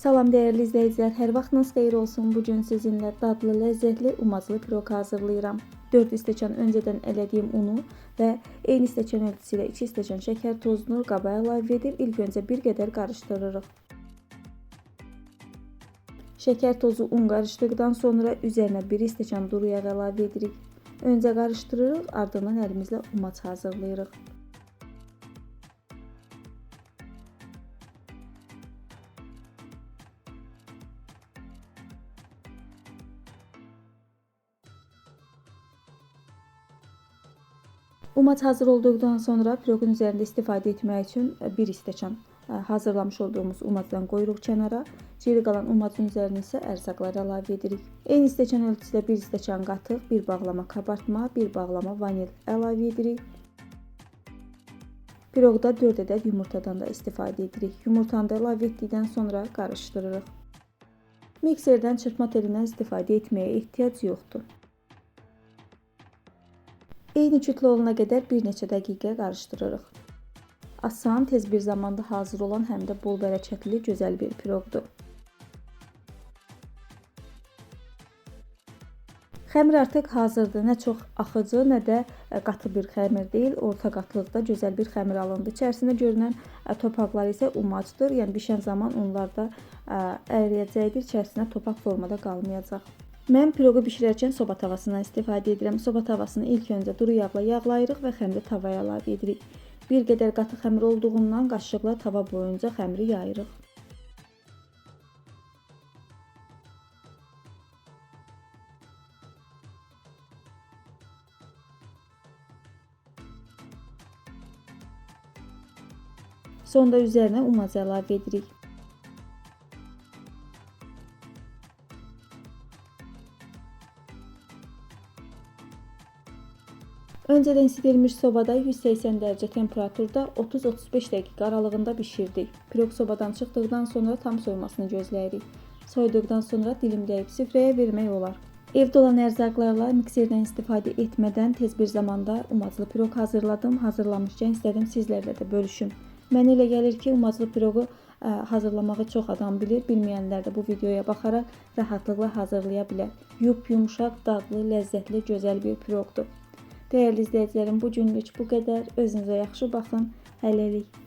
Salam dəyərli izləyicilər, hər vaxtınız xeyir olsun. Bugün sizinlə dadlı, ləzzətli umacılı piroq hazırlayıram. 4 stəkan öncədən elədiyim unu və eyni stəkan ölçüsü ilə 2 stəkan şəkər tozunu qaba əlavə edib ilk öncə bir qədər qarışdırırıq. Şəkər tozu, un qarışdıqdan sonra üzərinə 1 stəkan duru yağ əlavə edirik. Öncə qarışdırırıq, ardından əlimizlə umac hazırlayırıq. Umac hazır olduqdan sonra piroqun üzərində istifadə etmək üçün 1 stəkan hazırlamış olduğumuz umacdan qoyuruq kənara. Geri qalan umacın üzərinə isə ərzaqlar əlavə edirik. Eyni stəkan ölçüsündə 1 stəkan qatıq, 1 bağlama kabartma, 1 bağlama vanil əlavə edirik. Piroqda 4 ədəd yumurtadan da istifadə edirik. Yumurtanı da əlavə etdikdən sonra qarışdırırıq. Mikserdən çırpma telindən istifadə etməyə ehtiyac yoxdur. Eyni kütlə olana qədər bir neçə dəqiqə qarışdırırıq. Asan, tez bir zamanda hazır olan həm də bol bərəkətli, gözəl bir piroqdur. Xəmir artıq hazırdır. Nə çox axıcı, nə də qatı bir xəmir deyil. Orta qatılıqda gözəl bir xəmir alındı. İçərisində görünən topaqlar isə umacdır. Yəni bişən zaman onlar da əriyəcəkdir. İçərisinə topaq formada qalmayacaq. Mən piroqu bişirərkən soba tavasından istifadə edirəm. Soba tavasını ilk öncə duru yağla yağlayırıq və xəmiri tavaya əlavə edirik. Bir qədər qatı xəmir olduğundan qaşıqla tava boyunca xəmiri yayırıq. Sonra üzərinə umacı əlavə edirik. Öncədən isidilmiş sobada 180 dərəcə temperaturda 30-35 dəqiqə aralığında bişirdik. Piroq sobadan çıxdıqdan sonra tam soymasını gözləyirik. Soyduqdan sonra dilimləyib süfrəyə vermək olar. Evdə olan ərzaqlarla mikserdən istifadə etmədən tez bir zamanda umacılı piroq hazırladım. Hazırlamışkən istədim sizlərlə də bölüşüm. Mənə elə gəlir ki, umacılı piroqu hazırlamağı çox adam bilir. Bilməyənlər də bu videoya baxaraq rahatlıqla hazırlaya bilər. Yumşaq, dadlı, ləzzətli, gözəl bir piroqdur. Dəyərli izləyicilərim, bugünlük bu qədər. Özünüzə yaxşı baxın. Hələlik.